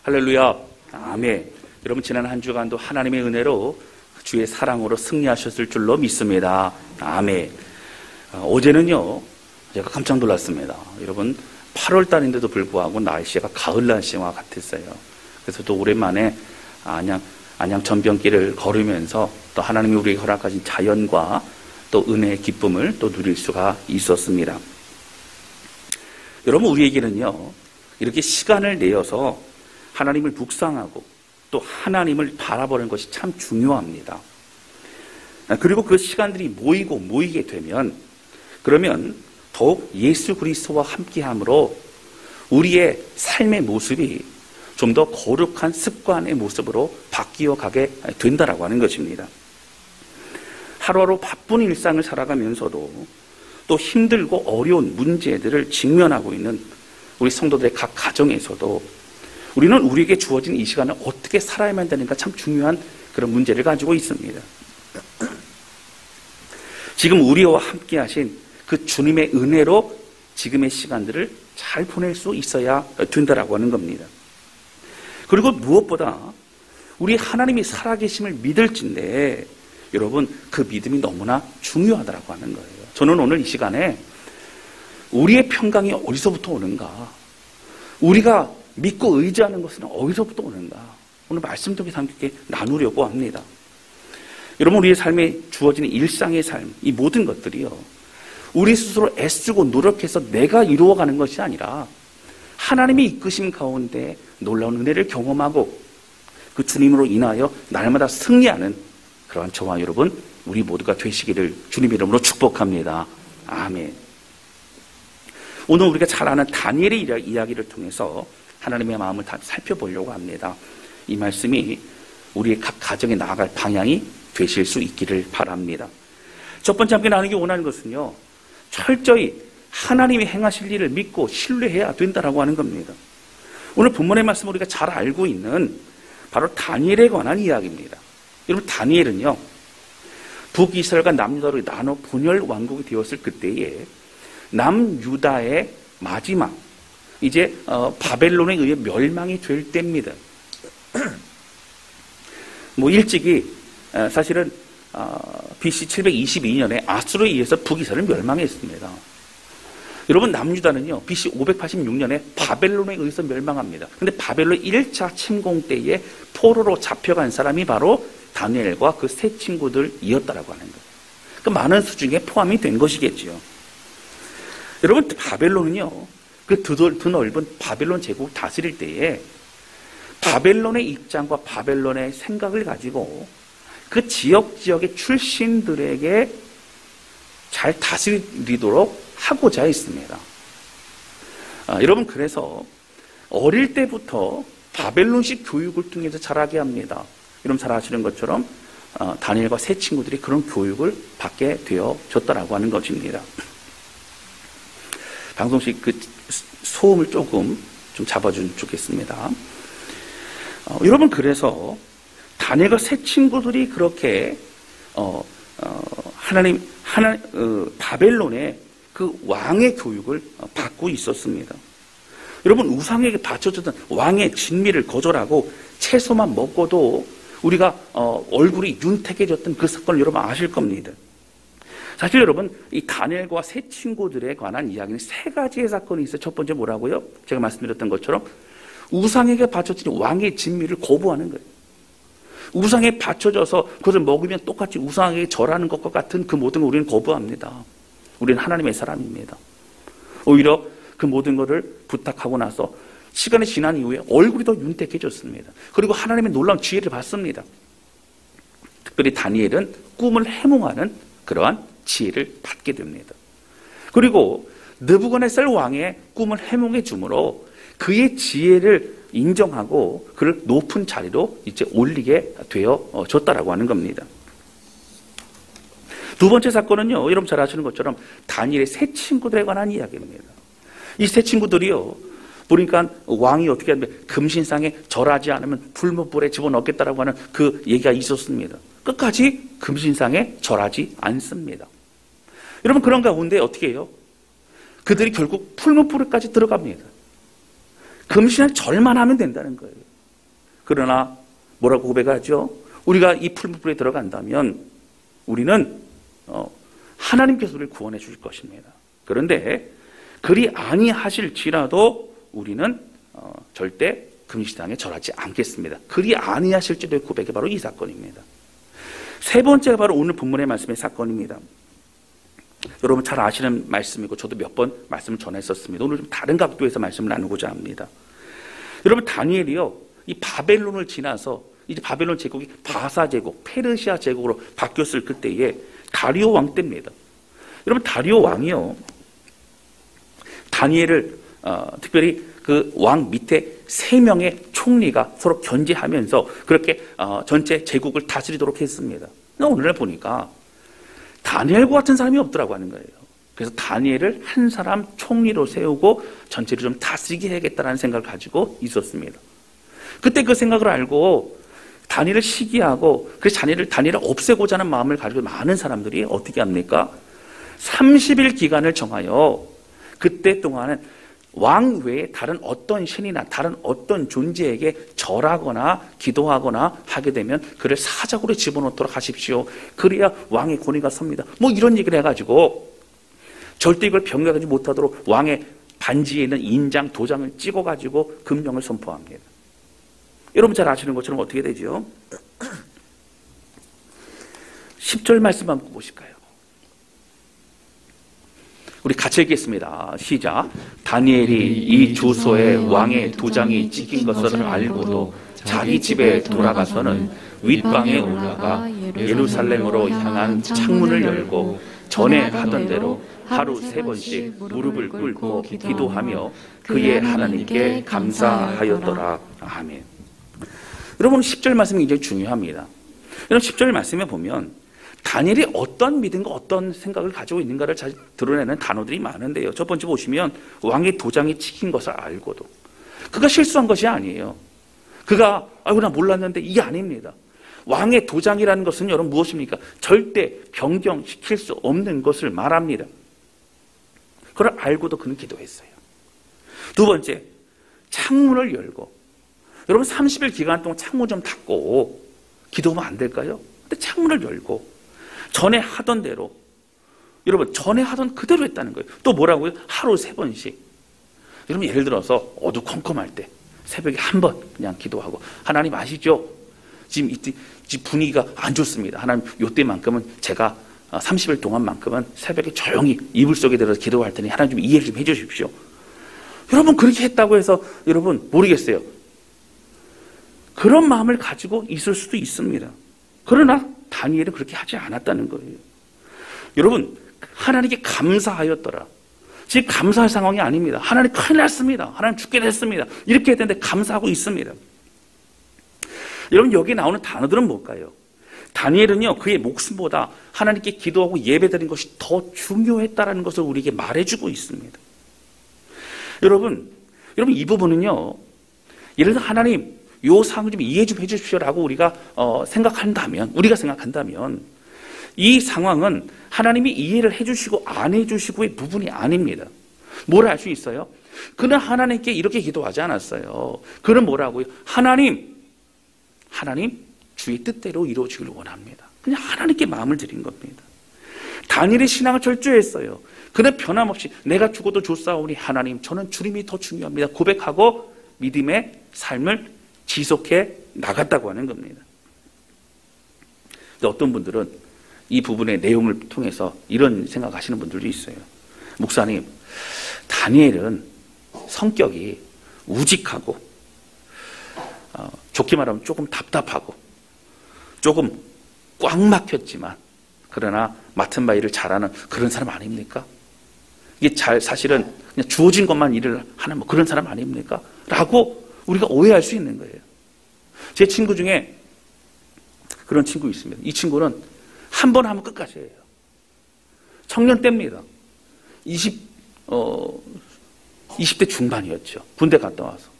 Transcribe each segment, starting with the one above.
할렐루야. 아멘. 여러분 지난 한 주간도 하나님의 은혜로 주의 사랑으로 승리하셨을 줄로 믿습니다. 아멘. 어제는요 제가 깜짝 놀랐습니다. 여러분 8월 달인데도 불구하고 날씨가 가을 날씨와 같았어요. 그래서 또 오랜만에 안양 전병길을 걸으면서 또 하나님이 우리에게 허락하신 자연과 또 은혜의 기쁨을 또 누릴 수가 있었습니다. 여러분 우리에게는요 이렇게 시간을 내어서 하나님을 묵상하고 또 하나님을 바라보는 것이 참 중요합니다. 그리고 그 시간들이 모이게 되면 그러면 더욱 예수 그리스도와 함께함으로 우리의 삶의 모습이 좀 더 거룩한 습관의 모습으로 바뀌어 가게 된다라고 하는 것입니다. 하루하루 바쁜 일상을 살아가면서도 또 힘들고 어려운 문제들을 직면하고 있는 우리 성도들의 각 가정에서도 우리는 우리에게 주어진 이 시간을 어떻게 살아야만 되는가 참 중요한 그런 문제를 가지고 있습니다. 지금 우리와 함께 하신 그 주님의 은혜로 지금의 시간들을 잘 보낼 수 있어야 된다라고 하는 겁니다. 그리고 무엇보다 우리 하나님이 살아계심을 믿을진데 여러분 그 믿음이 너무나 중요하다라고 하는 거예요. 저는 오늘 이 시간에 우리의 평강이 어디서부터 오는가, 우리가 믿고 의지하는 것은 어디서부터 오는가, 오늘 말씀 통해 함께 나누려고 합니다. 여러분 우리의 삶에 주어지는 일상의 삶, 이 모든 것들이요 우리 스스로 애쓰고 노력해서 내가 이루어가는 것이 아니라 하나님의 이끄심 가운데 놀라운 은혜를 경험하고 그 주님으로 인하여 날마다 승리하는 그러한 저와 여러분 우리 모두가 되시기를 주님의 이름으로 축복합니다. 아멘. 오늘 우리가 잘 아는 다니엘의 이야기를 통해서 하나님의 마음을 다 살펴보려고 합니다. 이 말씀이 우리의 각 가정에 나아갈 방향이 되실 수 있기를 바랍니다. 첫 번째 함께 나누기 원하는 것은요 철저히 하나님이 행하실 일을 믿고 신뢰해야 된다라고 하는 겁니다. 오늘 본문의 말씀 우리가 잘 알고 있는 바로 다니엘에 관한 이야기입니다. 여러분 다니엘은요 북이스라엘과 남유다로 나눠 분열 왕국이 되었을 그때에 남유다의 마지막 이제 바벨론에 의해 멸망이 될 때입니다. 일찍이 사실은 BC 722년에 아수르에 의해서 북이스라엘은 멸망했습니다. 여러분 남유다는요 BC 586년에 바벨론에 의해서 멸망합니다. 그런데 바벨론 1차 침공 때에 포로로 잡혀간 사람이 바로 다니엘과 그 세 친구들이었다라고 하는 거예요. 그 많은 수 중에 포함이 된 것이겠죠. 여러분 바벨론은요 그 드넓은 바벨론 제국을 다스릴 때에 바벨론의 입장과 바벨론의 생각을 가지고 그 지역의 출신들에게 잘 다스리도록 하고자 했습니다. 여러분 그래서 어릴 때부터 바벨론식 교육을 통해서 자라게 합니다. 여러분 잘 아시는 것처럼 다니엘과 세 친구들이 그런 교육을 받게 되어졌다라고 하는 것입니다. 방송식 그 소음을 조금 좀 잡아주면 좋겠습니다. 여러분 그래서 다니엘과 세 친구들이 그렇게 바벨론의 그 왕의 교육을 받고 있었습니다. 여러분 우상에게 바쳐졌던 왕의 진미를 거절하고 채소만 먹고도 우리가 얼굴이 윤택해졌던 그 사건을 여러분 아실 겁니다. 사실 여러분 이 다니엘과 세 친구들에 관한 이야기는 세 가지의 사건이 있어요. 첫 번째 뭐라고요? 제가 말씀드렸던 것처럼 우상에게 바쳐진 왕의 진미를 거부하는 거예요. 우상에 바쳐져서 그것을 먹으면 똑같이 우상에게 절하는 것과 같은 그 모든 걸 우리는 거부합니다. 우리는 하나님의 사람입니다. 오히려 그 모든 것을 부탁하고 나서 시간이 지난 이후에 얼굴이 더 윤택해졌습니다. 그리고 하나님의 놀라운 지혜를 받습니다. 특별히 다니엘은 꿈을 해몽하는 그러한 지혜를 받게 됩니다. 그리고 느부갓네살 왕의 꿈을 해몽해 주므로 그의 지혜를 인정하고 그를 높은 자리로 이제 올리게 되어졌다라고 하는 겁니다. 두 번째 사건은요, 여러분 잘 아시는 것처럼 다니엘의 세 친구들에 관한 이야기입니다. 이 세 친구들이요, 보니까 왕이 어떻게 하면 금신상에 절하지 않으면 불못불에 집어넣겠다라고 하는 그 얘기가 있었습니다. 끝까지 금신상에 절하지 않습니다. 여러분 그런 가운데 어떻게 해요? 그들이 결국 풀무불에까지 들어갑니다. 금신을 절만 하면 된다는 거예요. 그러나 뭐라고 고백하죠? 우리가 이 풀무불에 들어간다면 우리는 하나님께서 우리를 구원해 주실 것입니다. 그런데 그리 아니하실지라도 우리는 절대 금식당에 절하지 않겠습니다. 그리 아니하실지도의 고백이 바로 이 사건입니다. 세 번째가 바로 오늘 본문의 말씀의 사건입니다. 여러분 잘 아시는 말씀이고 저도 몇 번 말씀을 전했었습니다. 오늘 좀 다른 각도에서 말씀을 나누고자 합니다. 여러분 다니엘이요, 이 바벨론을 지나서 이제 바벨론 제국이 바사 제국, 페르시아 제국으로 바뀌었을 그때에 다리오 왕 때입니다. 여러분 다리오 왕이요, 다니엘을 특별히 그 왕 밑에 3명의 총리가 서로 견제하면서 그렇게 전체 제국을 다스리도록 했습니다. 오늘날 보니까 다니엘과 같은 사람이 없더라고 하는 거예요. 그래서 다니엘을 한 사람 총리로 세우고 전체를 좀 다스리게 해야겠다는 생각을 가지고 있었습니다. 그때 그 생각을 알고 다니엘을 시기하고 그래서 다니엘을 없애고자 하는 마음을 가지고 많은 사람들이 어떻게 합니까? 30일 기간을 정하여 그때 동안은 왕 외에 다른 어떤 신이나 다른 어떤 존재에게 절하거나 기도하거나 하게 되면 그를 사적으로 집어넣도록 하십시오. 그래야 왕의 권위가 섭니다. 뭐 이런 얘기를 해가지고 절대 이걸 변경하지 못하도록 왕의 반지에 있는 인장, 도장을 찍어가지고 금령을 선포합니다. 여러분 잘 아시는 것처럼 어떻게 되죠? 10절 말씀 한번 보실까요? 우리 같이 읽겠습니다. 시작. 다니엘이 이 주소에 왕의 도장이 찍힌 것을 알고도 자기 집에 돌아가서는 윗방에 올라가 예루살렘으로 향한 창문을 열고 전에 하던 대로 하루 3번씩 무릎을 꿇고 기도하며 그의 하나님께 감사하였더라. 아멘. 여러분 10절 말씀이 굉장히 중요합니다. 여러분 10절 말씀에 보면 다니엘이 어떤 믿음과 어떤 생각을 가지고 있는가를 잘 드러내는 단어들이 많은데요. 첫 번째 보시면 왕의 도장이 찍힌 것을 알고도, 그가 실수한 것이 아니에요. 그가 나 몰랐는데 이게 아닙니다. 왕의 도장이라는 것은 여러분 무엇입니까? 절대 변경시킬 수 없는 것을 말합니다. 그걸 알고도 그는 기도했어요. 두 번째, 창문을 열고, 여러분 30일 기간 동안 창문 좀 닫고 기도하면 안 될까요? 근데 창문을 열고 전에 하던 대로, 여러분 전에 하던 그대로 했다는 거예요. 또 뭐라고요? 하루 3번씩. 여러분 예를 들어서 어두컴컴할 때 새벽에 한 번 그냥 기도하고, 하나님 아시죠? 지금 분위기가 안 좋습니다. 하나님 이때만큼은 제가 30일 동안만큼은 새벽에 조용히 이불 속에 들어서 기도할 테니 하나님 좀 이해를 좀 해주십시오. 여러분 그렇게 했다고 해서 여러분 모르겠어요. 그런 마음을 가지고 있을 수도 있습니다. 그러나 다니엘은 그렇게 하지 않았다는 거예요. 여러분 하나님께 감사하였더라. 지금 감사할 상황이 아닙니다. 하나님 큰일 났습니다. 하나님 죽게 됐습니다. 이렇게 했는데 감사하고 있습니다. 여러분 여기 나오는 단어들은 뭘까요? 다니엘은요 그의 목숨보다 하나님께 기도하고 예배드린 것이 더 중요했다는 것을 우리에게 말해주고 있습니다. 여러분 이 부분은요, 예를 들어 하나님 요 상황을 좀 이해 좀 해주십시오라고 우리가 생각한다면 이 상황은 하나님이 이해를 해주시고 안 해주시고의 부분이 아닙니다. 뭘 알 수 있어요? 그는 하나님께 이렇게 기도하지 않았어요. 그는 뭐라고요? 하나님 주의 뜻대로 이루어지길 원합니다. 그냥 하나님께 마음을 드린 겁니다. 다니엘의 신앙을 철저했어요. 그는 변함없이 내가 죽어도 좋사오니 하나님 저는 주님이 더 중요합니다 고백하고 믿음의 삶을 지속해 나갔다고 하는 겁니다. 근데 어떤 분들은 이 부분의 내용을 통해서 이런 생각하시는 분들도 있어요. 목사님, 다니엘은 성격이 우직하고 좋게 말하면 조금 답답하고 조금 꽉 막혔지만 그러나 맡은 바 일을 잘하는 그런 사람 아닙니까? 이게 사실은 그냥 주어진 것만 일을 하는 그런 사람 아닙니까? 라고 우리가 오해할 수 있는 거예요. 제 친구 중에 그런 친구 있습니다. 이 친구는 한 번 하면 끝까지 해요. 청년 때입니다. 20대 중반이었죠. 군대 갔다 와서.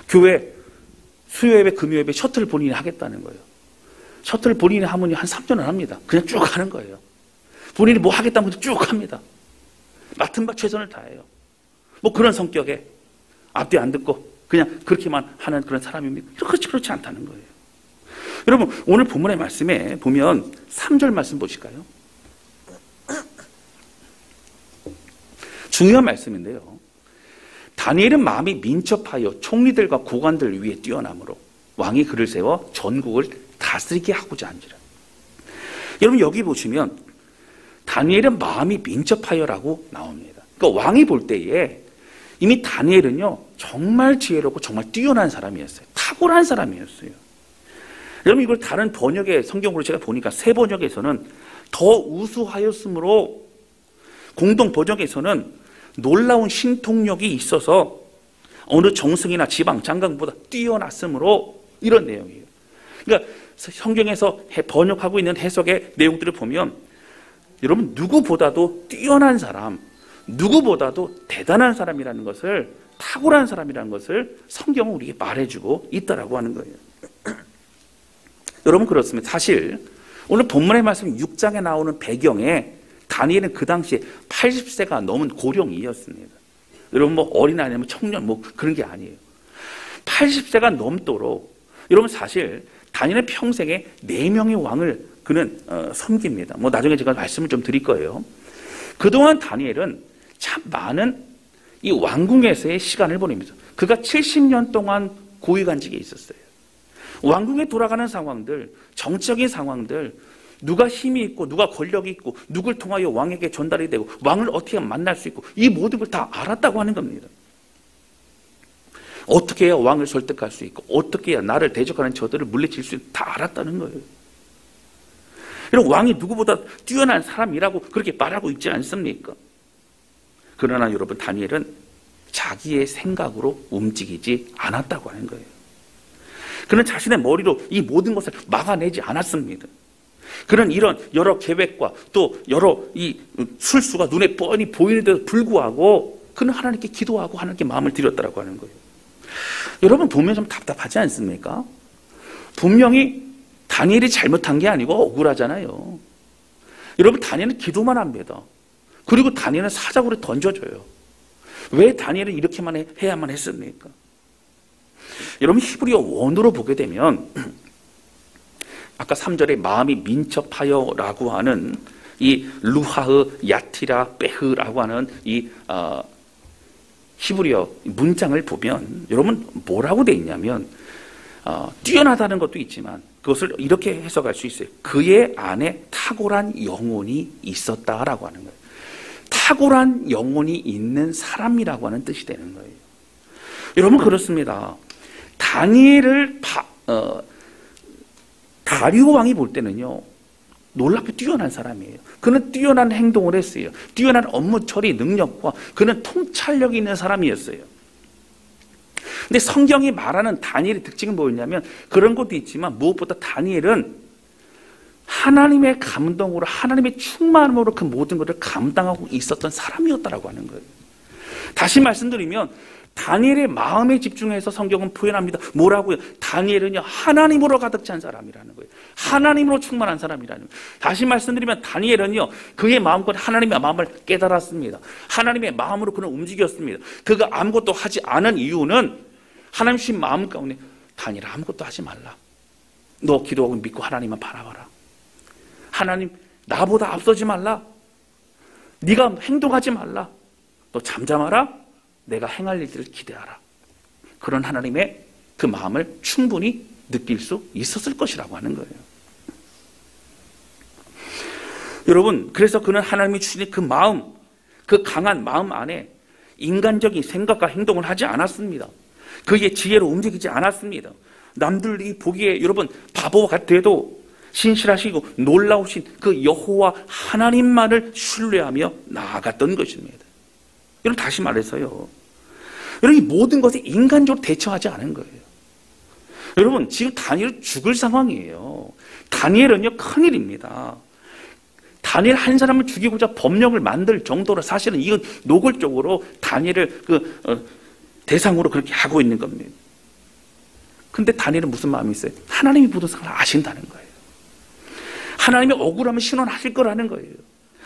교회 수요예배, 금요예배 셔틀 본인이 하겠다는 거예요. 셔틀 본인이 하면 한 3년을 합니다. 그냥 쭉 하는 거예요. 본인이 뭐 하겠다는 것도 쭉 합니다. 맡은 바 최선을 다해요. 뭐 그런 성격에 앞뒤 안 듣고 그냥 그렇게만 하는 그런 사람입니까? 그렇지 않다는 거예요. 여러분, 오늘 본문의 말씀에 보면 3절 말씀 보실까요? 중요한 말씀인데요. 다니엘은 마음이 민첩하여 총리들과 고관들 위에 뛰어남으로 왕이 그를 세워 전국을 다스리게 하고자 한지라. 여러분, 여기 보시면 다니엘은 마음이 민첩하여라고 나옵니다. 그러니까 왕이 볼 때에 이미 다니엘은요, 정말 지혜롭고 정말 뛰어난 사람이었어요. 탁월한 사람이었어요. 여러분, 이걸 다른 번역의 성경으로 제가 보니까 새 번역에서는 더 우수하였으므로, 공동 번역에서는 놀라운 신통력이 있어서 어느 정승이나 지방 장관보다 뛰어났으므로, 이런 내용이에요. 그러니까 성경에서 번역하고 있는 해석의 내용들을 보면 여러분, 누구보다도 뛰어난 사람, 누구보다도 대단한 사람이라는 것을, 탁월한 사람이라는 것을 성경은 우리에게 말해주고 있다라고 하는 거예요. 여러분, 그렇습니다. 사실 오늘 본문의 말씀 6장에 나오는 배경에 다니엘은 그 당시에 80세가 넘은 고령이었습니다. 여러분, 뭐 어린아이면 청년 뭐 그런 게 아니에요. 80세가 넘도록, 여러분, 사실 다니엘은 평생에 4명의 왕을 그는 섬깁니다. 뭐 나중에 제가 말씀을 좀 드릴 거예요. 그동안 다니엘은 참 많은 이 왕궁에서의 시간을 보냅니다. 그가 70년 동안 고위관직에 있었어요. 왕궁에 돌아가는 상황들, 정치적인 상황들, 누가 힘이 있고 누가 권력이 있고 누굴 통하여 왕에게 전달이 되고 왕을 어떻게 만날 수 있고, 이 모든 걸 다 알았다고 하는 겁니다. 어떻게 해야 왕을 설득할 수 있고 어떻게 해야 나를 대적하는 저들을 물리칠 수 있고 다 알았다는 거예요. 이런 왕이 누구보다 뛰어난 사람이라고 그렇게 말하고 있지 않습니까? 그러나 여러분, 다니엘은 자기의 생각으로 움직이지 않았다고 하는 거예요. 그는 자신의 머리로 이 모든 것을 막아내지 않았습니다. 그는 이런 여러 계획과 또 여러 이 술수가 눈에 뻔히 보이는데도 불구하고 그는 하나님께 기도하고 하나님께 마음을 드렸다고 하는 거예요. 여러분, 보면 좀 답답하지 않습니까? 분명히 다니엘이 잘못한 게 아니고 억울하잖아요. 여러분, 다니엘은 기도만 합니다. 그리고 다니엘은 사자굴에 던져줘요. 왜 다니엘은 이렇게만 해야만 했습니까? 여러분, 히브리어 원어로 보게 되면 아까 3절에 마음이 민첩하여라고 하는 이 루하흐 야티라 베흐라고 하는 이 히브리어 문장을 보면 여러분, 뭐라고 돼 있냐면 뛰어나다는 것도 있지만 그것을 이렇게 해석할 수 있어요. 그의 안에 탁월한 영혼이 있었다라고 하는 거예요. 탁월한 영혼이 있는 사람이라고 하는 뜻이 되는 거예요. 여러분, 그렇습니다. 다니엘을 다리오 왕이 볼 때는요, 놀랍게 뛰어난 사람이에요. 그는 뛰어난 행동을 했어요. 뛰어난 업무 처리 능력과 그는 통찰력이 있는 사람이었어요. 근데 성경이 말하는 다니엘의 특징은 뭐였냐면, 그런 것도 있지만 무엇보다 다니엘은 하나님의 감동으로, 하나님의 충만함으로 그 모든 것을 감당하고 있었던 사람이었다라고 하는 거예요. 다시 말씀드리면 다니엘의 마음에 집중해서 성경은 표현합니다. 뭐라고요? 다니엘은요, 하나님으로 가득 찬 사람이라는 거예요. 하나님으로 충만한 사람이라는 거예요. 다시 말씀드리면 다니엘은요, 그의 마음과 하나님의 마음을 깨달았습니다. 하나님의 마음으로 그는 움직였습니다. 그가 아무것도 하지 않은 이유는 하나님 주신 마음 가운데, 다니엘아, 아무것도 하지 말라. 너 기도하고 믿고 하나님만 바라봐라. 하나님, 나보다 앞서지 말라. 네가 행동하지 말라. 너 잠잠하라. 내가 행할 일들을 기대하라. 그런 하나님의 그 마음을 충분히 느낄 수 있었을 것이라고 하는 거예요. 여러분, 그래서 그는 하나님이 주신 그 마음, 그 강한 마음 안에 인간적인 생각과 행동을 하지 않았습니다. 그의 지혜로 움직이지 않았습니다. 남들이 보기에 여러분 바보 같아도 신실하시고 놀라우신 그 여호와 하나님만을 신뢰하며 나아갔던 것입니다. 여러분, 다시 말해서요, 여러분, 이 모든 것에 인간적으로 대처하지 않은 거예요. 여러분, 지금 다니엘 죽을 상황이에요. 다니엘은요, 큰일입니다. 다니엘 한 사람을 죽이고자 법령을 만들 정도로 사실은 이건 노골적으로 다니엘을 대상으로 그렇게 하고 있는 겁니다. 근데 다니엘은 무슨 마음이 있어요? 하나님이 모든 상을 아신다는 거예요. 하나님이 억울하면 신원하실 거라는 거예요.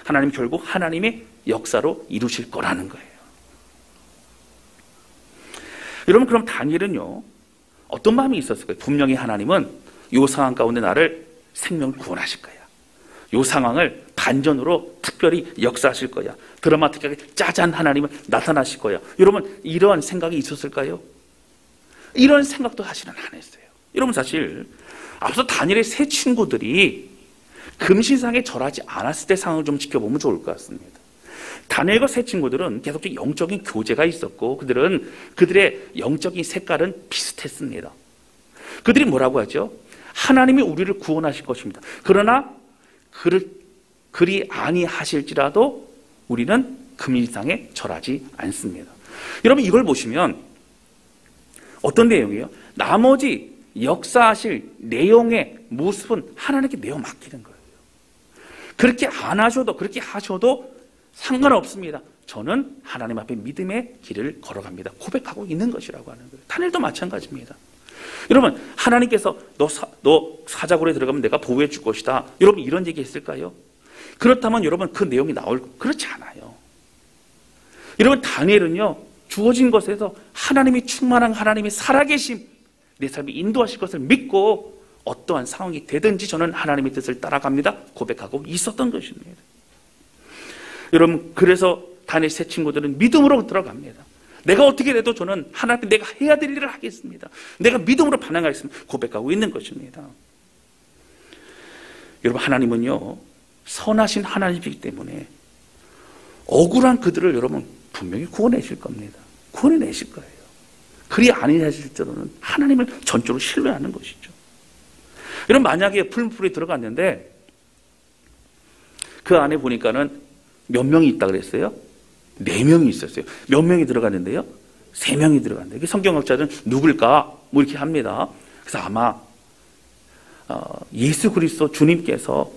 하나님 결국 하나님의 역사로 이루실 거라는 거예요. 여러분, 그럼 다니엘은요, 어떤 마음이 있었을까요? 분명히 하나님은 이 상황 가운데 나를 생명을 구원하실 거야. 이 상황을 반전으로 특별히 역사하실 거야. 드라마틱하게 짜잔 하나님은 나타나실 거야. 여러분, 이런 생각이 있었을까요? 이런 생각도 사실은 안 했어요. 여러분, 사실 앞서 다니엘의 세 친구들이 금신상에 절하지 않았을 때 상황을 좀 지켜보면 좋을 것 같습니다. 다니엘과 세 친구들은 계속적인 영적인 교제가 있었고 그들의 영적인 색깔은 비슷했습니다. 그들이 뭐라고 하죠? 하나님이 우리를 구원하실 것입니다. 그러나 그리 아니하실지라도 우리는 금신상에 절하지 않습니다. 여러분, 이걸 보시면 어떤 내용이에요? 나머지 역사하실 내용의 모습은 하나님께 내어 맡기는 거예요. 그렇게 안 하셔도, 그렇게 하셔도 상관없습니다. 저는 하나님 앞에 믿음의 길을 걸어갑니다. 고백하고 있는 것이라고 하는 거예요. 다니엘도 마찬가지입니다. 여러분, 하나님께서 너 사자굴에 들어가면 내가 보호해 줄 것이다. 여러분, 이런 얘기 했을까요? 그렇다면 여러분, 그 내용이 그렇지 않아요. 여러분, 다니엘은요, 주어진 것에서 하나님이 충만한 하나님이 살아계심, 내 삶이 인도하실 것을 믿고 어떠한 상황이 되든지 저는 하나님의 뜻을 따라갑니다. 고백하고 있었던 것입니다. 여러분, 그래서 다니엘 세 친구들은 믿음으로 들어갑니다. 내가 어떻게 돼도 저는 하나님 내가 해야 될 일을 하겠습니다. 내가 믿음으로 반응하겠습니다. 고백하고 있는 것입니다. 여러분, 하나님은요, 선하신 하나님이기 때문에 억울한 그들을 여러분 분명히 구원내실 겁니다. 구원내실 거예요. 그리 아니하실지로는 하나님을 전적으로 신뢰하는 것이죠. 여러분, 만약에 풀무불에 들어갔는데 그 안에 보니까는 몇 명이 있다 그랬어요? 4명이 있었어요. 몇 명이 들어갔는데요? 3명이 들어갔는데, 성경학자들은 누굴까? 뭐 이렇게 합니다. 그래서 아마 예수 그리스도 주님께서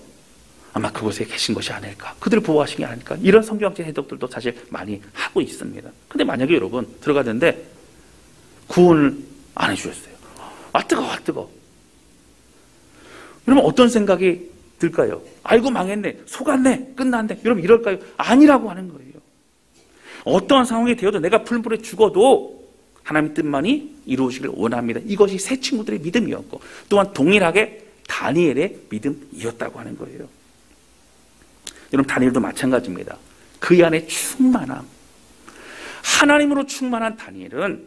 아마 그곳에 계신 것이 아닐까, 그들을 보호하신 게 아닐까, 이런 성경학자 해석들도 사실 많이 하고 있습니다. 근데 만약에 여러분 들어갔는데 구원을 안 해주셨어요. 뜨거워. 여러분, 어떤 생각이 들까요? 아이고, 망했네, 속았네, 끝났네, 여러분 이럴까요? 아니라고 하는 거예요. 어떠한 상황이 되어도 내가 풀불에 죽어도 하나님 뜻만이 이루어지길 원합니다. 이것이 세 친구들의 믿음이었고 또한 동일하게 다니엘의 믿음이었다고 하는 거예요. 여러분, 다니엘도 마찬가지입니다. 그 안에 충만함, 하나님으로 충만한 다니엘은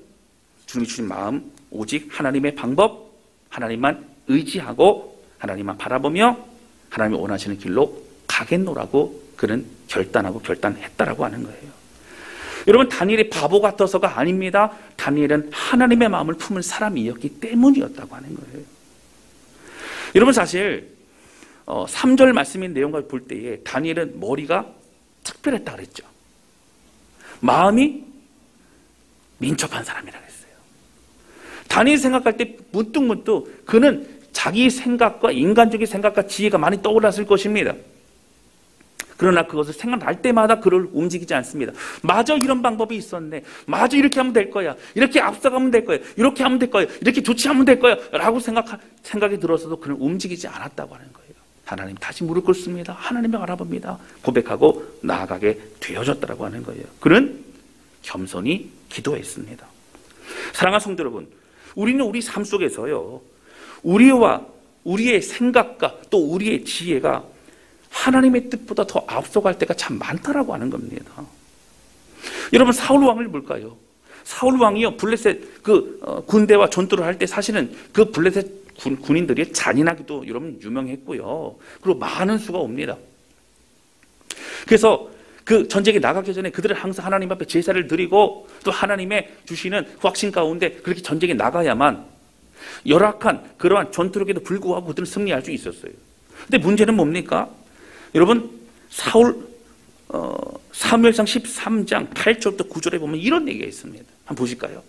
주님이 주신 마음, 오직 하나님의 방법, 하나님만 의지하고 하나님만 바라보며 하나님이 원하시는 길로 가겠노라고 그는 결단했다라고 하는 거예요. 여러분, 다니엘이 바보 같아서가 아닙니다. 다니엘은 하나님의 마음을 품은 사람이었기 때문이었다고 하는 거예요. 여러분, 사실 3절 말씀인 내용을 볼 때에 다니엘은 머리가 특별했다 그랬죠. 마음이 민첩한 사람이라고 했어요. 다니엘 생각할 때 문득문득 그는 자기 생각과 인간적인 생각과 지혜가 많이 떠올랐을 것입니다. 그러나 그것을 생각날 때마다 그를 움직이지 않습니다. 맞아, 이런 방법이 있었네. 맞아, 이렇게 하면 될 거야. 이렇게 앞서가면 될 거야. 이렇게 하면 될 거야. 이렇게 조치하면 될 거야. 라고 생각이 들어서도 그는 움직이지 않았다고 하는 거예요. 하나님 다시 무릎 꿇습니다. 하나님을 알아봅니다. 고백하고 나아가게 되어졌다고 하는 거예요. 그는 겸손히 기도했습니다. 사랑하는 성도 여러분, 우리는 우리 삶 속에서요, 우리의 생각과 또 우리의 지혜가 하나님의 뜻보다 더 앞서갈 때가 참 많다라고 하는 겁니다. 여러분, 사울 왕을 볼까요? 사울 왕이요, 블레셋 군대와 전투를 할 때 사실은 그 블레셋 군인들이 잔인하기도 여러분 유명했고요. 그리고 많은 수가 옵니다. 그래서 그 전쟁에 나가기 전에 그들은 항상 하나님 앞에 제사를 드리고 또 하나님의 주시는 확신 가운데 그렇게 전쟁에 나가야만 열악한 그러한 전투력에도 불구하고 그들은 승리할 수 있었어요. 근데 문제는 뭡니까? 여러분, 사무엘상 13장 8절부터 9절에 보면 이런 얘기가 있습니다. 한번 보실까요?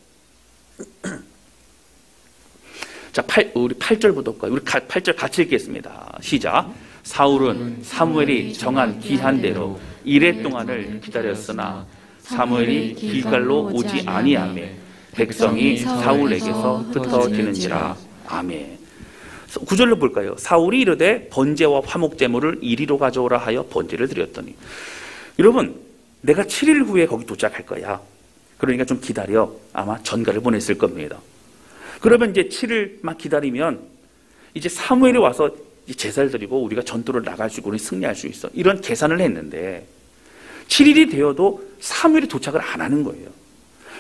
자, 우리 8절부터 볼까요? 우리 8절 같이 읽겠습니다. 시작. 사울은 사무엘이 정한 기한 대로 이레 동안을 기다렸으나 사무엘이 길갈로 오지 아니하매 백성이 사울에게서 흩어지는지라. 아멘. 9절로 볼까요? 사울이 이르되 번제와 화목 제물을 이리로 가져오라 하여 번제를 드렸더니. 여러분, 내가 7일 후에 거기 도착할 거야. 그러니까 좀 기다려. 아마 전가를 보냈을 겁니다. 그러면 이제 7일만 기다리면 이제 사무엘이 와서 제사를 드리고 우리가 전투를 나갈 수 있고 우리 승리할 수 있어. 이런 계산을 했는데 7일이 되어도 사무엘이 도착을 안 하는 거예요.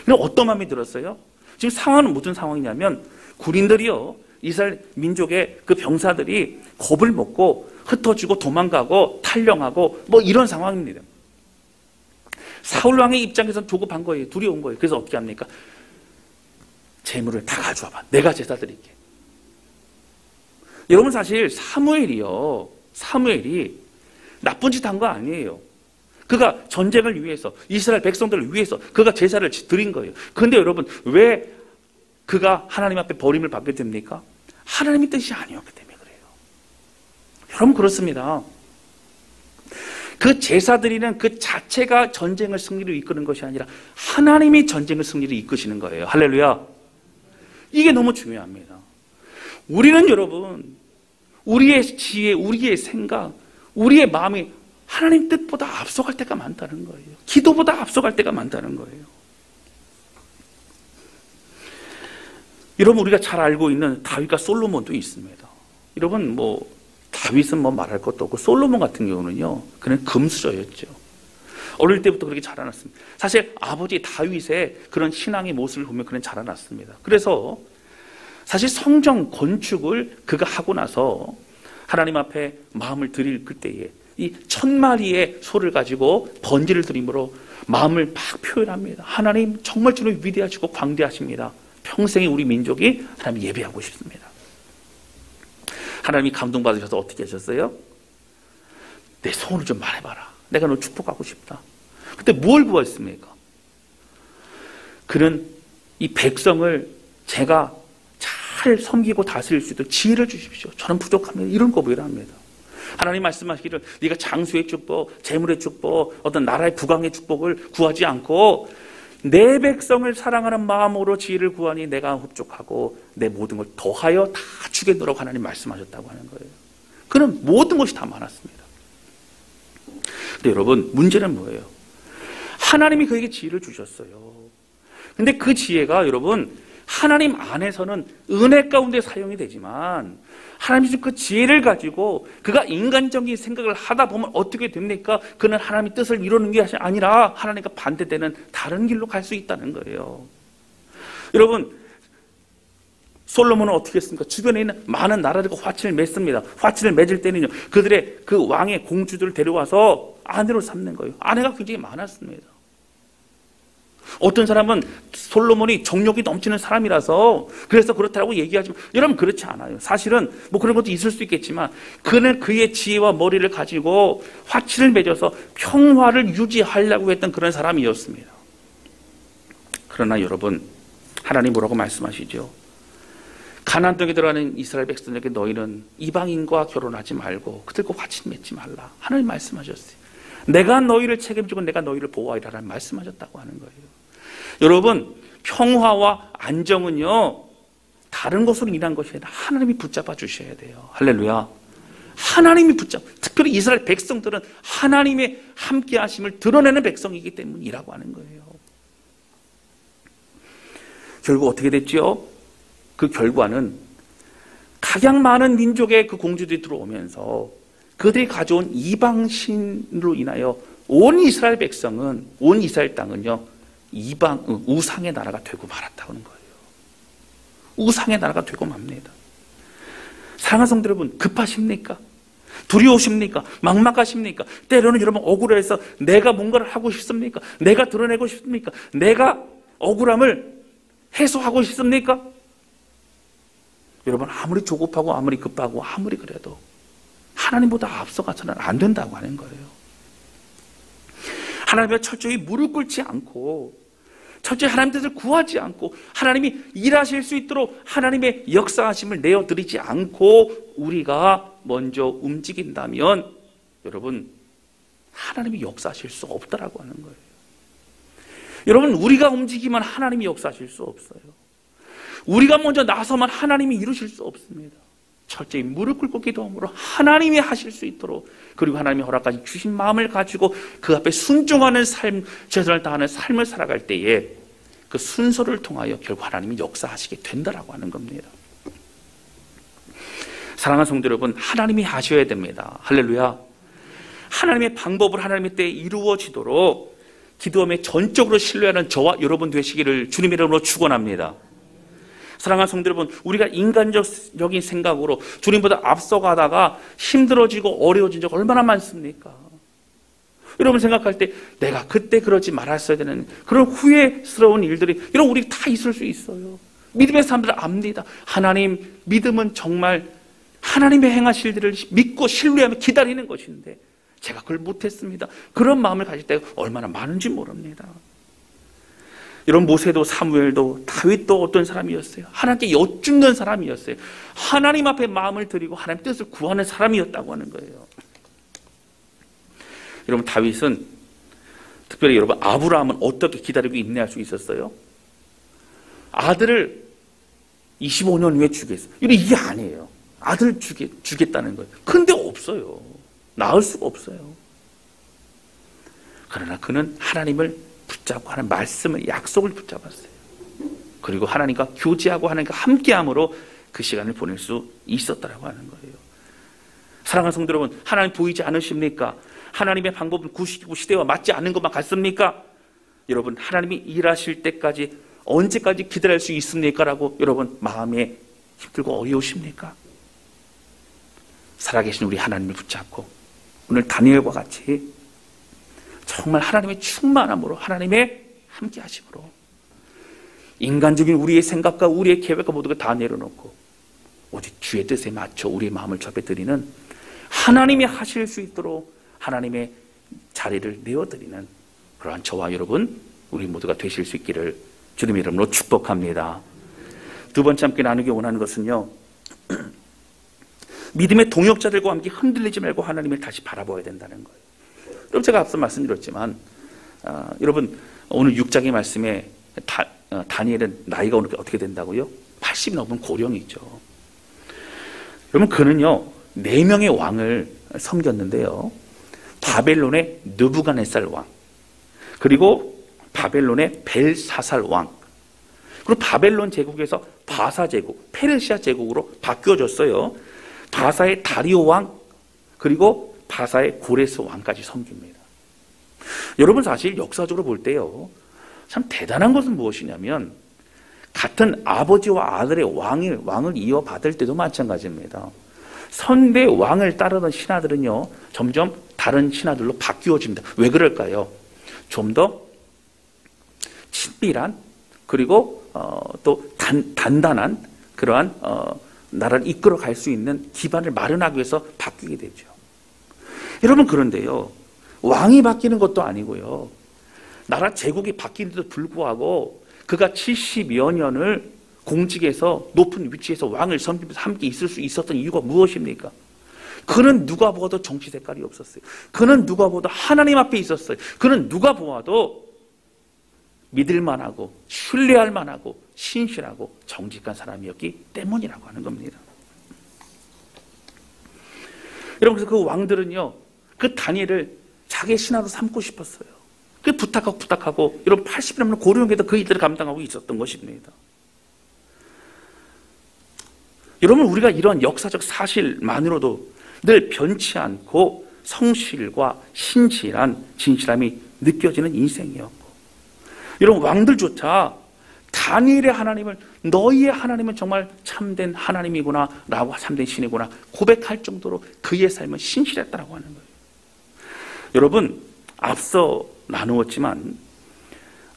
그럼 어떤 마음이 들었어요? 지금 상황은 무슨 상황이냐면 군인들이요, 이스라엘 민족의 그 병사들이 겁을 먹고 흩어지고 도망가고 탈령하고 뭐 이런 상황입니다. 사울 왕의 입장에서는 조급한 거예요. 두려운 거예요. 그래서 어떻게 합니까? 재물을 다 가져와봐. 내가 제사 드릴게. 여러분 사실 사무엘이 나쁜 짓 한 거 아니에요. 그가 전쟁을 위해서 이스라엘 백성들을 위해서 그가 제사를 드린 거예요. 그런데 여러분 왜 그가 하나님 앞에 버림을 받게 됩니까? 하나님의 뜻이 아니었기 때문에 그래요. 여러분 그렇습니다. 그 제사 드리는 그 자체가 전쟁을 승리로 이끄는 것이 아니라 하나님이 전쟁을 승리로 이끄시는 거예요. 할렐루야. 이게 너무 중요합니다. 우리는 여러분 우리의 지혜, 우리의 생각, 우리의 마음이 하나님 뜻보다 앞서갈 때가 많다는 거예요. 기도보다 앞서갈 때가 많다는 거예요. 여러분 우리가 잘 알고 있는 다윗과 솔로몬도 있습니다. 여러분 다윗은 말할 것도 없고 솔로몬 같은 경우는요, 그는 금수저였죠. 어릴 때부터 그렇게 자라났습니다. 사실 아버지 다윗의 그런 신앙의 모습을 보면 그는 자라났습니다. 그래서 사실 성전 건축을 그가 하고 나서 하나님 앞에 마음을 드릴 그때에 이 1000마리의 소를 가지고 번제를 드림으로 마음을 막 표현합니다. 하나님 정말 주는 위대하시고 광대하십니다. 평생에 우리 민족이 하나님 예배하고 싶습니다. 하나님이 감동받으셔서 어떻게 하셨어요? 내 소원을 좀 말해봐라. 내가 너 축복하고 싶다. 그때 뭘 구했습니까? 그는 이 백성을 제가 잘 섬기고 다스릴 수 있도록 지혜를 주십시오. 저는 부족합니다. 이런 고백을 합니다. 하나님 말씀하시기를 네가 장수의 축복, 재물의 축복, 어떤 나라의 부강의 축복을 구하지 않고 내 백성을 사랑하는 마음으로 지혜를 구하니 내가 흡족하고 내 모든 걸 더하여 다 주겠노라고 하나님 말씀하셨다고 하는 거예요. 그는 모든 것이 다 많았습니다. 근데 여러분 문제는 뭐예요? 하나님이 그에게 지혜를 주셨어요. 근데 그 지혜가 여러분 하나님 안에서는 은혜 가운데 사용이 되지만 하나님이 준 그 지혜를 가지고 그가 인간적인 생각을 하다 보면 어떻게 됩니까? 그는 하나님의 뜻을 이루는 게 아니라 하나님과 반대되는 다른 길로 갈 수 있다는 거예요. 여러분 솔로몬은 어떻게 했습니까? 주변에 있는 많은 나라들과 화친을 맺습니다. 화친을 맺을 때는요, 그들의 그 왕의 공주들을 데려와서 아내로 삼는 거예요. 아내가 굉장히 많았습니다. 어떤 사람은 솔로몬이 정욕이 넘치는 사람이라서 그래서 그렇다고 얘기하지만 여러분 그렇지 않아요. 사실은 그런 것도 있을 수 있겠지만 그는 그의 지혜와 머리를 가지고 화친을 맺어서 평화를 유지하려고 했던 그런 사람이었습니다. 그러나 여러분 하나님 뭐라고 말씀하시죠? 가나안 땅에 들어가는 이스라엘 백성에게 너희는 이방인과 결혼하지 말고 그들과 화친 맺지 말라. 하나님 말씀하셨어요. 내가 너희를 책임지고 내가 너희를 보호하리라 말씀하셨다고 하는 거예요. 여러분 평화와 안정은요 다른 것으로 인한 것이 아니라 하나님이 붙잡아 주셔야 돼요. 할렐루야. 하나님이 특별히 이스라엘 백성들은 하나님의 함께 하심을 드러내는 백성이기 때문이라고 하는 거예요. 결국 어떻게 됐죠? 그 결과는 가장 많은 민족의 그 공주들이 들어오면서 그들이 가져온 이방신으로 인하여 온 이스라엘 백성은, 온 이스라엘 땅은요 우상의 나라가 되고 말았다는 거예요. 우상의 나라가 되고 맙니다. 사랑하는 성도 여러분, 급하십니까? 두려우십니까? 막막하십니까? 때로는 여러분 억울해서 내가 뭔가를 하고 싶습니까? 내가 드러내고 싶습니까? 내가 억울함을 해소하고 싶습니까? 여러분 아무리 조급하고 아무리 급하고 아무리 그래도 하나님보다 앞서가서는 안 된다고 하는 거예요. 하나님의 철저히 무릎 꿇지 않고 철저히 하나님 뜻을 구하지 않고 하나님이 일하실 수 있도록 하나님의 역사하심을 내어드리지 않고 우리가 먼저 움직인다면 여러분 하나님이 역사하실 수 없다라고 하는 거예요. 여러분 우리가 움직이면 하나님이 역사하실 수 없어요. 우리가 먼저 나서면 하나님이 이루실 수 없습니다. 철저히 무릎 꿇고 기도함으로 하나님이 하실 수 있도록 그리고 하나님이 허락하신 주신 마음을 가지고 그 앞에 순종하는 삶, 최선을 다하는 삶을 살아갈 때에 그 순서를 통하여 결국 하나님이 역사하시게 된다라고 하는 겁니다. 사랑하는 성도 여러분, 하나님이 하셔야 됩니다. 할렐루야. 하나님의 방법을 하나님의 때에 이루어지도록 기도함에 전적으로 신뢰하는 저와 여러분 되시기를 주님의 이름으로 축원합니다. 사랑하는 성도 여러분, 우리가 인간적인 생각으로 주님보다 앞서가다가 힘들어지고 어려워진 적 얼마나 많습니까? 여러분 생각할 때 내가 그때 그러지 말았어야 되는 그런 후회스러운 일들이 이런 우리 다 있을 수 있어요. 믿음의 사람들은 압니다. 하나님, 믿음은 정말 하나님의 행하실 일을 믿고 신뢰하며 기다리는 것인데 제가 그걸 못했습니다. 그런 마음을 가질 때가 얼마나 많은지 모릅니다. 이런 모세도 사무엘도 다윗도 어떤 사람이었어요? 하나님께 여쭙는 사람이었어요. 하나님 앞에 마음을 드리고 하나님 뜻을 구하는 사람이었다고 하는 거예요. 여러분, 다윗은 특별히 여러분 아브라함은 어떻게 기다리고 인내할 수 있었어요? 아들을 25년 후에 주겠어요. 이게 아니에요. 아들 주겠다는 거예요. 근데 없어요. 낳을 수가 없어요. 그러나 그는 하나님을 붙잡고 하는 말씀을, 약속을 붙잡았어요. 그리고 하나님과 교제하고 하나님과 함께함으로 그 시간을 보낼 수 있었다라고 하는 거예요. 사랑하는 성도 여러분, 하나님 보이지 않으십니까? 하나님의 방법은 시대와 맞지 않는 것만 같습니까? 여러분, 하나님이 일하실 때까지 언제까지 기다릴 수 있습니까? 라고 여러분 마음에 힘들고 어려우십니까? 살아계신 우리 하나님을 붙잡고 오늘 다니엘과 같이 정말 하나님의 충만함으로, 하나님의 함께 하심으로 인간적인 우리의 생각과 우리의 계획과 모두가 다 내려놓고 오직 주의 뜻에 맞춰 우리의 마음을 접해드리는, 하나님이 하실 수 있도록 하나님의 자리를 내어드리는 그러한 저와 여러분, 우리 모두가 되실 수 있기를 주님의 이름으로 축복합니다. 두 번째 함께 나누기 원하는 것은요, 믿음의 동역자들과 함께 흔들리지 말고 하나님을 다시 바라봐야 된다는 거예요. 여러분, 제가 앞서 말씀드렸지만 여러분 오늘 6장의 말씀에 다니엘은 나이가 어떻게 된다고요? 80이 넘은 고령이죠. 여러분, 그는요 4명의 왕을 섬겼는데요, 바벨론의 느부갓네살 왕, 그리고 바벨론의 벨사살 왕, 그리고 바벨론 제국에서 바사 제국, 페르시아 제국으로 바뀌어졌어요. 바사의 다리오 왕, 그리고 바사의 고레스 왕까지 섬깁니다. 여러분, 사실 역사적으로 볼 때요, 참 대단한 것은 무엇이냐면 같은 아버지와 아들의 왕을 이어받을 때도 마찬가지입니다. 선대 왕을 따르던 신하들은요 점점 다른 신하들로 바뀌어집니다. 왜 그럴까요? 좀 더 친밀한, 그리고 또 단단한 그러한 나라를 이끌어갈 수 있는 기반을 마련하기 위해서 바뀌게 되죠. 여러분, 그런데요 왕이 바뀌는 것도 아니고요, 나라 제국이 바뀌는데도 불구하고 그가 70여 년을 공직에서 높은 위치에서 왕을 섬기면서 함께 있을 수 있었던 이유가 무엇입니까? 그는 누가 보아도 정치 색깔이 없었어요. 그는 누가 보아도 하나님 앞에 있었어요. 그는 누가 보아도 믿을만하고 신뢰할 만하고 신실하고 정직한 사람이었기 때문이라고 하는 겁니다. 여러분, 그래서 그 왕들은요 그 다니엘을 자기의 신하로 삼고 싶었어요. 그 부탁하고 여러분 80이 넘는 고령에도 그 일들을 감당하고 있었던 것입니다. 여러분, 우리가 이런 역사적 사실만으로도 늘 변치 않고 성실과 신실한 진실함이 느껴지는 인생이었고, 여러분 왕들조차 다니엘의 하나님을, 너희의 하나님은 정말 참된 하나님이구나 라고, 참된 신이구나 고백할 정도로 그의 삶은 신실했다라고 하는 거예요. 여러분, 앞서 나누었지만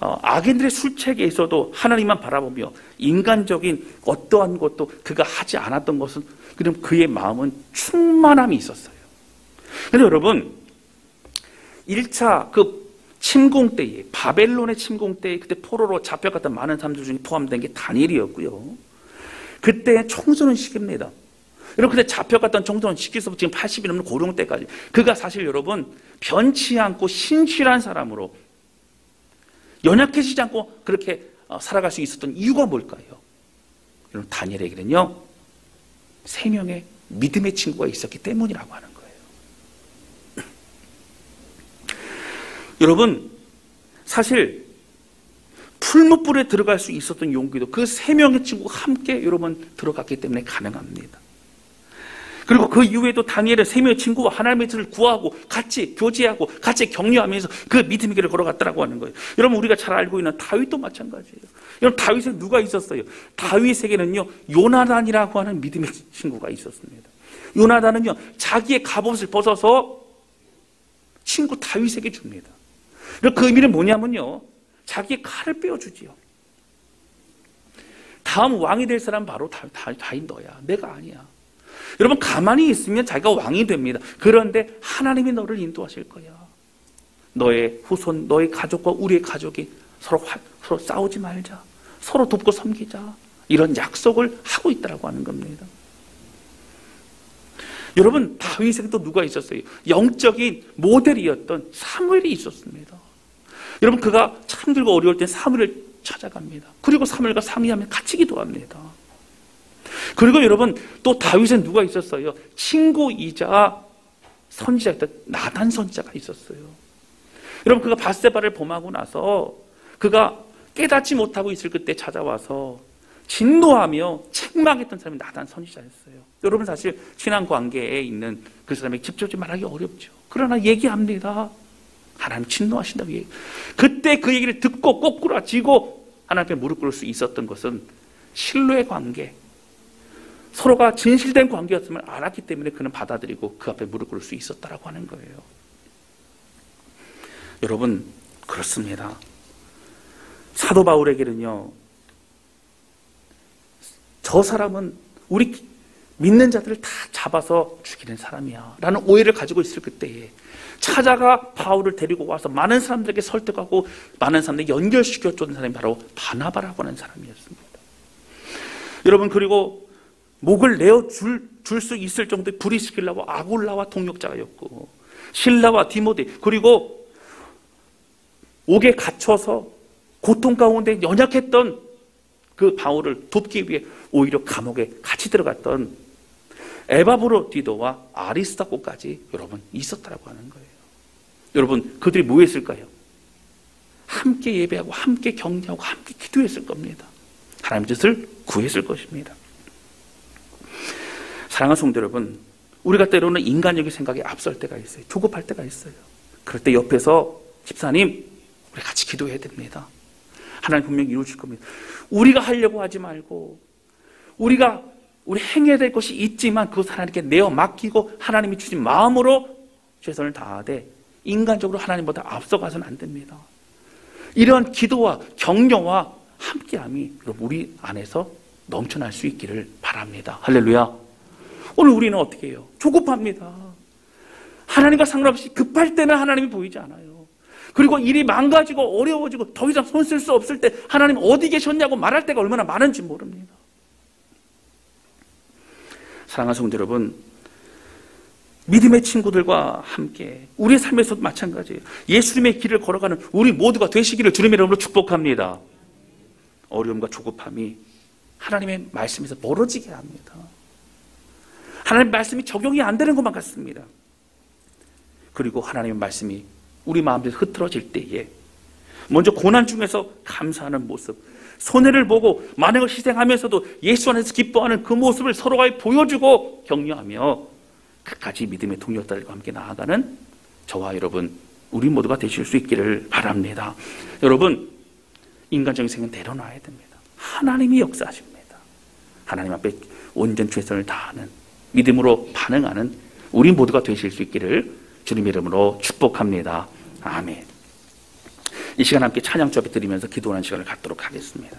악인들의 술책에서도 하나님만 바라보며 인간적인 어떠한 것도 그가 하지 않았던 것은, 그럼 그의 마음은 충만함이 있었어요. 그런데 여러분, 1차 그 침공 때에, 바벨론의 침공 때에 그때 포로로 잡혀갔던 많은 사람들 중에 포함된 게 다니엘이었고요. 그때 청소년 시기입니다. 여러분, 그때 잡혀갔던 청소년 시기에서부터 지금 80이 넘는 고령 때까지 그가 사실 여러분 변치 않고 신실한 사람으로 연약해지지 않고 그렇게 살아갈 수 있었던 이유가 뭘까요? 여러분, 다니엘에게는요 3명의 믿음의 친구가 있었기 때문이라고 하는 거예요. 여러분, 사실 풀무불에 들어갈 수 있었던 용기도 그 3명의 친구가 함께 여러분 들어갔기 때문에 가능합니다. 그리고 그 이후에도 다니엘은 3명의 친구와 하나님의 뜻을 구하고 같이 교제하고 같이 격려하면서 그 믿음의 길을 걸어갔다라고 하는 거예요. 여러분, 우리가 잘 알고 있는 다윗도 마찬가지예요. 여러분, 다윗에 누가 있었어요? 다윗에게는요, 요나단이라고 하는 믿음의 친구가 있었습니다. 요나단은요, 자기의 갑옷을 벗어서 친구 다윗에게 줍니다. 그 의미는 뭐냐면요, 자기의 칼을 빼어주지요. 다음 왕이 될 사람 바로 다윗 너야. 내가 아니야. 여러분, 가만히 있으면 자기가 왕이 됩니다. 그런데 하나님이 너를 인도하실 거야. 너의 후손, 너의 가족과 우리의 가족이 서로 싸우지 말자. 서로 돕고 섬기자. 이런 약속을 하고 있다고 하는 겁니다. 여러분, 다윗에게도 누가 있었어요? 영적인 모델이었던 사무엘이 있었습니다. 여러분, 그가 참들고 어려울 때 사무엘을 찾아갑니다. 그리고 사무엘과 상의하며 같이 기도합니다. 그리고 여러분, 또 다윗은 누가 있었어요? 친구이자 선지자였던 나단 선지자가 있었어요. 여러분, 그가 밧세바를 범하고 나서 그가 깨닫지 못하고 있을 그때 찾아와서 진노하며 책망했던 사람이 나단 선지자였어요. 여러분, 사실 신앙 관계에 있는 그 사람에게 직접적으로 말하기 어렵죠. 그러나 얘기합니다. 하나님 진노하신다고 얘기. 그때 그 얘기를 듣고 꼬꾸라지고 하나님 앞에 무릎 꿇을 수 있었던 것은 신뢰의 관계, 서로가 진실된 관계였음을 알았기 때문에 그는 받아들이고 그 앞에 무릎 꿇을 수 있었다라고 하는 거예요. 여러분, 그렇습니다. 사도 바울에게는요, 저 사람은 우리 믿는 자들을 다 잡아서 죽이는 사람이야 라는 오해를 가지고 있을 그때에 찾아가 바울을 데리고 와서 많은 사람들에게 설득하고 많은 사람들에게 연결시켜주는 사람이 바로 바나바라고 하는 사람이었습니다. 여러분, 그리고 목을 내어줄 수 있을 정도의 브리스길라와 아굴라와 동역자였고, 실라와 디모데, 그리고 옥에 갇혀서 고통 가운데 연약했던 그 바울을 돕기 위해 오히려 감옥에 같이 들어갔던 에바브로디도와 아리스타고까지 여러분 있었다라고 하는 거예요. 여러분, 그들이 뭐 했을까요? 함께 예배하고 함께 격려하고 함께 기도했을 겁니다. 하나님의 뜻을 구했을 것입니다. 사랑하는 성도 여러분, 우리가 때로는 인간적인 생각에 앞설 때가 있어요. 조급할 때가 있어요. 그럴 때 옆에서 집사님, 우리 같이 기도해야 됩니다. 하나님 분명히 이루실 겁니다. 우리가 하려고 하지 말고 우리 행해야 될 것이 있지만 그것을 하나님께 내어 맡기고 하나님이 주신 마음으로 최선을 다하되 인간적으로 하나님보다 앞서가서는 안 됩니다. 이러한 기도와 격려와 함께함이 우리 안에서 넘쳐날 수 있기를 바랍니다. 할렐루야. 오늘 우리는 어떻게 해요? 조급합니다. 하나님과 상관없이 급할 때는 하나님이 보이지 않아요. 그리고 일이 망가지고 어려워지고 더 이상 손 쓸 수 없을 때 하나님 어디 계셨냐고 말할 때가 얼마나 많은지 모릅니다. 사랑하는 성도 여러분, 믿음의 친구들과 함께 우리의 삶에서도 마찬가지예요. 예수님의 길을 걸어가는 우리 모두가 되시기를 주님의 이름으로 축복합니다. 어려움과 조급함이 하나님의 말씀에서 멀어지게 합니다. 하나님의 말씀이 적용이 안 되는 것만 같습니다. 그리고 하나님의 말씀이 우리 마음에서 흐트러질 때에 먼저 고난 중에서 감사하는 모습, 손해를 보고 많은 걸 희생하면서도 예수 안에서 기뻐하는 그 모습을 서로가 보여주고 격려하며 끝까지 믿음의 동역자들과 함께 나아가는 저와 여러분, 우리 모두가 되실 수 있기를 바랍니다. 여러분, 인간적인 생각은 내려놔야 됩니다. 하나님이 역사하십니다. 하나님 앞에 온전 최선을 다하는 믿음으로 반응하는 우리 모두가 되실 수 있기를 주님의 이름으로 축복합니다. 아멘. 이 시간 함께 찬양 좀 드리면서 기도하는 시간을 갖도록 하겠습니다.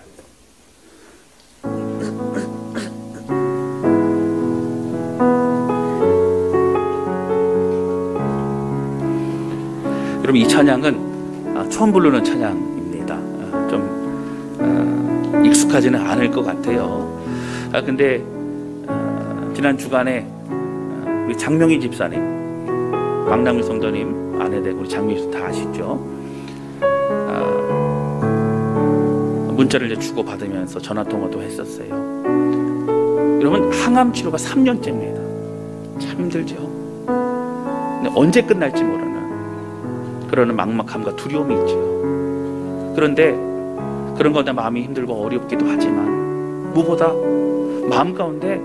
여러분, 이 찬양은 처음 부르는 찬양입니다. 좀 익숙하지는 않을 것 같아요. 근데 지난 주간에 우리 장명희 집사님, 박남일 성도님 아내 되고 우리 장명희 집사 다 아시죠? 문자를 이제 주고받으면서 전화통화도 했었어요. 여러분, 항암 치료가 3년째입니다. 참 힘들죠. 근데 언제 끝날지 모르는 그러는 막막함과 두려움이 있죠. 그런데 그런 가운데 마음이 힘들고 어렵기도 하지만 무엇보다 마음 가운데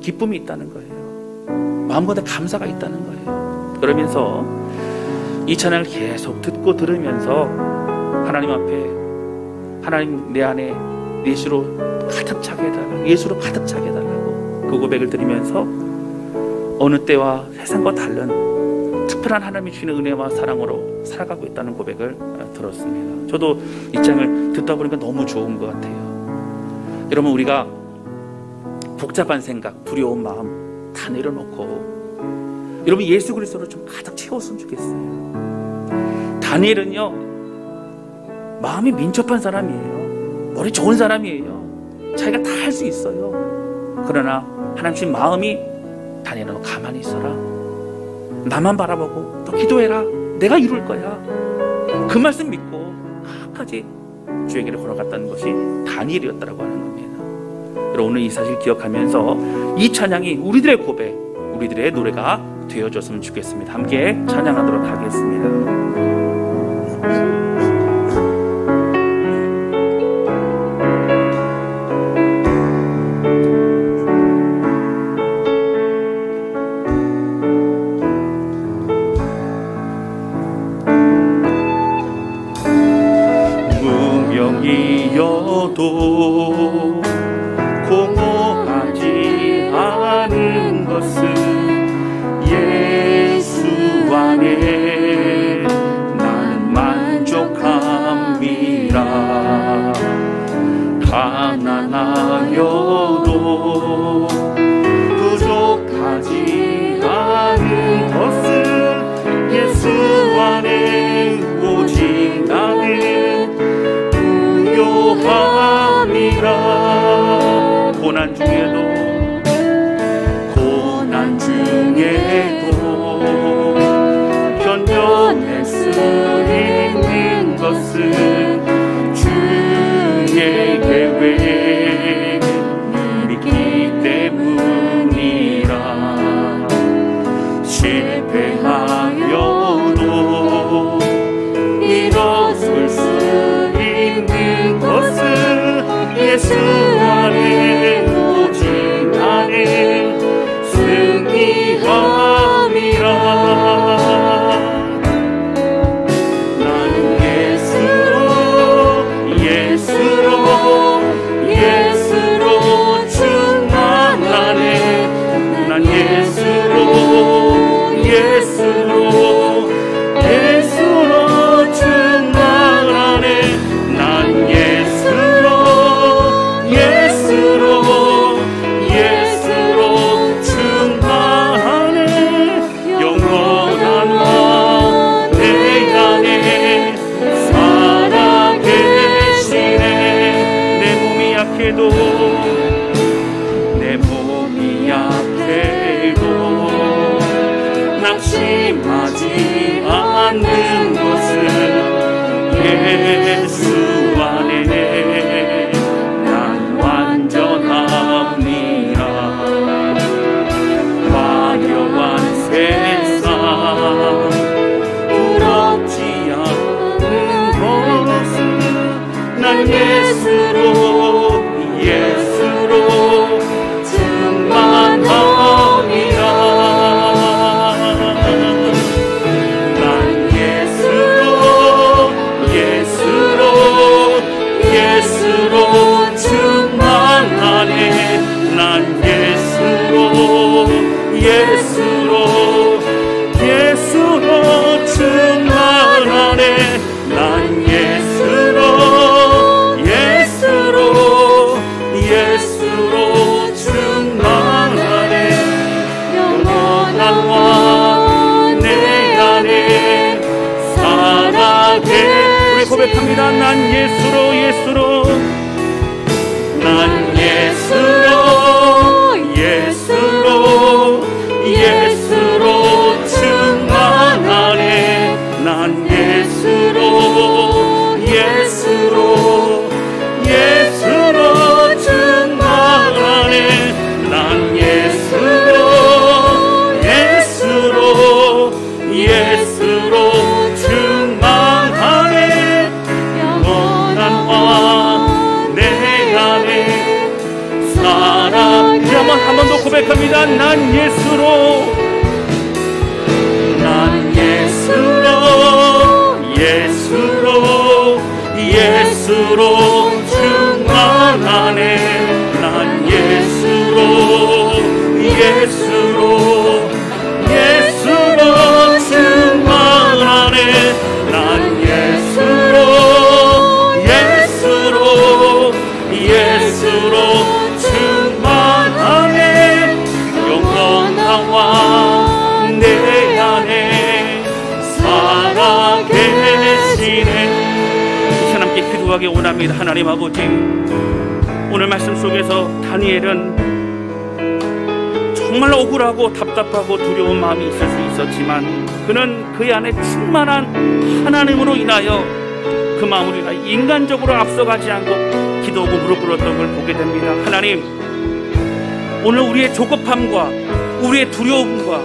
기쁨이 있다는 거예요. 마음 가운데 감사가 있다는 거예요. 그러면서 이 찬양을 계속 듣고 들으면서 하나님 앞에 하나님 내 안에 예수로 가득 차게 해달라고, 예수로 가득 차게 해달라고 그 고백을 드리면서 어느 때와 세상과 다른 특별한 하나님이 주시는 은혜와 사랑으로 살아가고 있다는 고백을 들었습니다. 저도 이 찬양을 듣다 보니까 너무 좋은 것 같아요. 여러분, 우리가 복잡한 생각, 두려운 마음 다 내려놓고 여러분 예수 그리스도로 좀 가득 채웠으면 좋겠어요. 다니엘은요, 마음이 민첩한 사람이에요. 머리 좋은 사람이에요. 자기가 다 할 수 있어요. 그러나 하나님 주신 마음이, 다니엘아 너 가만히 있어라, 나만 바라보고 너 기도해라, 내가 이룰 거야. 그 말씀 믿고 끝까지 주에게로 걸어갔다는 것이 다니엘이었다고 하는 겁니다. 여러분, 오늘 이 사실 기억하면서 이 찬양이 우리들의 고백, 우리들의 노래가 되어줬으면 좋겠습니다. 함께 찬양하도록 하겠습니다. 무명이어도 공허하지 않은 것은 예수 안에 나는 만족함이라. 가난하여도 부족하지 않은 것은 예수 안에 오직 나는 부요함이라. 고난 중에도 견뎌낼 수 있는 것은 주의 계획 믿기 때문이라. 실패하여도 일어설 수 있는 것은 예수 안에 오직 나는 승리함이라. 나는 예수로 충만하네. 난 예수로 충만하네. 난 예수로 충만하네. 영원한 왕 내 안에 살아계시네. 내 몸이 약해도 낙심하지 않는 것은 예수 안에 난 완전합니다. 화려한 세상 부럽지 않는 것은 난 예수로 충만합니다. 예수로 충만하네. 난 예수로 충만하네. 난 예수로 충만하네. 영원한 왕 내 안에 살아계. 우리 고백합니다. 난 예수로 충만하네. 난 예수로 충만하네. 난 예수로 충만하네. 영원한 왕 고백합니다. 난 예수로, 난 예수로, 예수로, 예수로 충만하네. 난 예수로, 예수로, 예수로 충만하네. 난 예수로, 예수로, 예수로 충만하네. 영원한 왕 내 안에 살아계시네. 이제 함께 기도하기 원합니다. 하나님 아버지, 오늘 말씀 속에서 다니엘은 정말 억울하고 답답하고 두려운 마음이 있을 수 있었지만 그는 그의 안에 충만한 하나님으로 인하여 그 마음으로 인하여 인간적으로 앞서가지 않고 기도하고 무릎 꿇었던 걸 보게 됩니다. 하나님, 오늘 우리의 조급함과 우리의 두려움과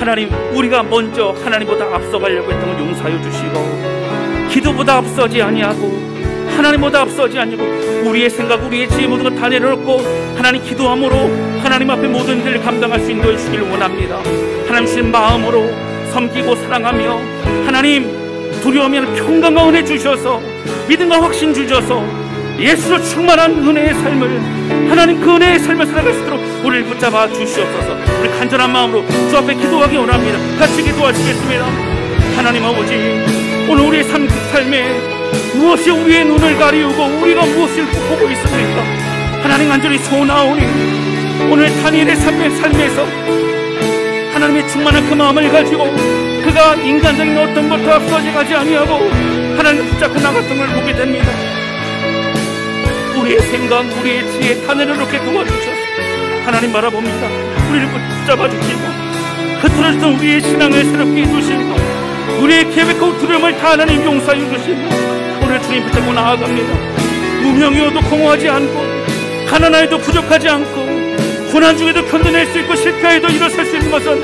하나님, 우리가 먼저 하나님보다 앞서가려고 했던 걸 용서하여 주시고, 기도보다 앞서지 아니하고 하나님보다 앞서지 아니고 우리의 생각, 우리의 지혜 모든 걸 다 내려놓고 하나님 기도함으로 하나님 앞에 모든 일을 감당할 수 인도해 주시길 원합니다. 하나님 주신 마음으로 섬기고 사랑하며 하나님 두려움에는 평강과 은혜 주셔서 믿음과 확신 주셔서 예수로 충만한 은혜의 삶을, 하나님 그 은혜의 삶을 살아갈 수 있도록 우리를 붙잡아 주시옵소서. 우리 간절한 마음으로 주 앞에 기도하기 원합니다. 같이 기도하시겠습니다. 하나님 아버지, 오늘 우리의 삶에 무엇이 우리의 눈을 가리우고 우리가 무엇을 보고 있습니까? 하나님 간절히 소원하오니 오늘 다니엘의 삶에서 하나님의 충만한 그 마음을 가지고 그가 인간적인 어떤 것도 앞서지 가지 아니하고 하나님을 붙잡고 나갔던 걸 보게 됩니다. 우리의 생각, 우리의 지혜 다 내려놓게 도와주셔서 하나님 바라봅니다. 우리를 붙잡아 주시고 흐트러졌던 우리의 신앙을 새롭게 해주시고 우리의 계획과 두려움을 다 하나님 용서해 주시고 오늘 주님 붙잡고 나아갑니다. 무명이어도 공허하지 않고 가난하여도 부족하지 않고 고난 중에도 견뎌낼 수 있고 실패해도 일어설 수 있는 것은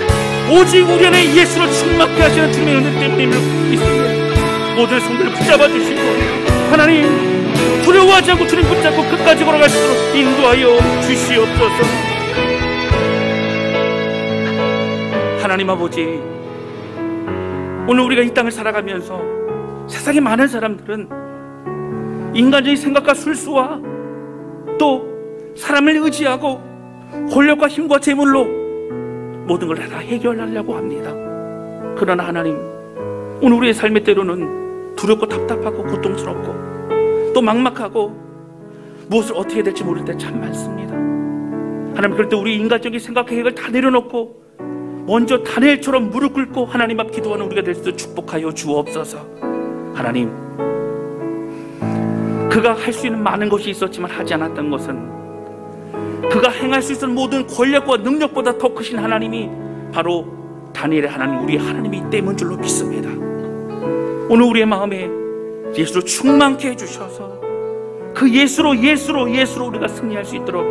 오직 우리 안에 예수로 충만케 하시는 주님의 은혜 때문임을 믿습니다. 모든 손들을 붙잡아 주시고 하나님 두려워하지 않고 주님 붙잡고 끝까지 걸어갈 수 있도록 인도하여 주시옵소서. 하나님 아버지, 오늘 우리가 이 땅을 살아가면서 세상에 많은 사람들은 인간적인 생각과 술수와 또 사람을 의지하고 권력과 힘과 재물로 모든 걸 다 해결하려고 합니다. 그러나 하나님, 오늘 우리의 삶의 때로는 두렵고 답답하고 고통스럽고 또 막막하고 무엇을 어떻게 해야 될지 모를 때 참 많습니다. 하나님, 그럴 때 우리 인간적인 생각 계획을 다 내려놓고 먼저 다니엘처럼 무릎 꿇고 하나님 앞 기도하는 우리가 될 수 있도록 축복하여 주옵소서. 하나님, 그가 할 수 있는 많은 것이 있었지만 하지 않았던 것은 그가 행할 수 있는 모든 권력과 능력보다 더 크신 하나님이 바로 다니엘의 하나님, 우리 하나님이 때문 줄로 믿습니다. 오늘 우리의 마음에 예수로 충만케 해주셔서 그 예수로 우리가 승리할 수 있도록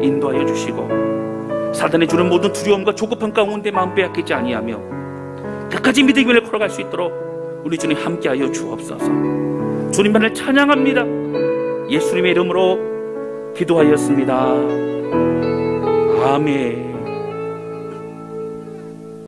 인도하여 주시고 사단이 주는 모든 두려움과 조급함 가운데 마음 빼앗기지 아니하며 끝까지 믿음을 걸어갈 수 있도록 우리 주님 함께하여 주옵소서. 주님만을 찬양합니다. 예수님의 이름으로 기도하였습니다. 아멘.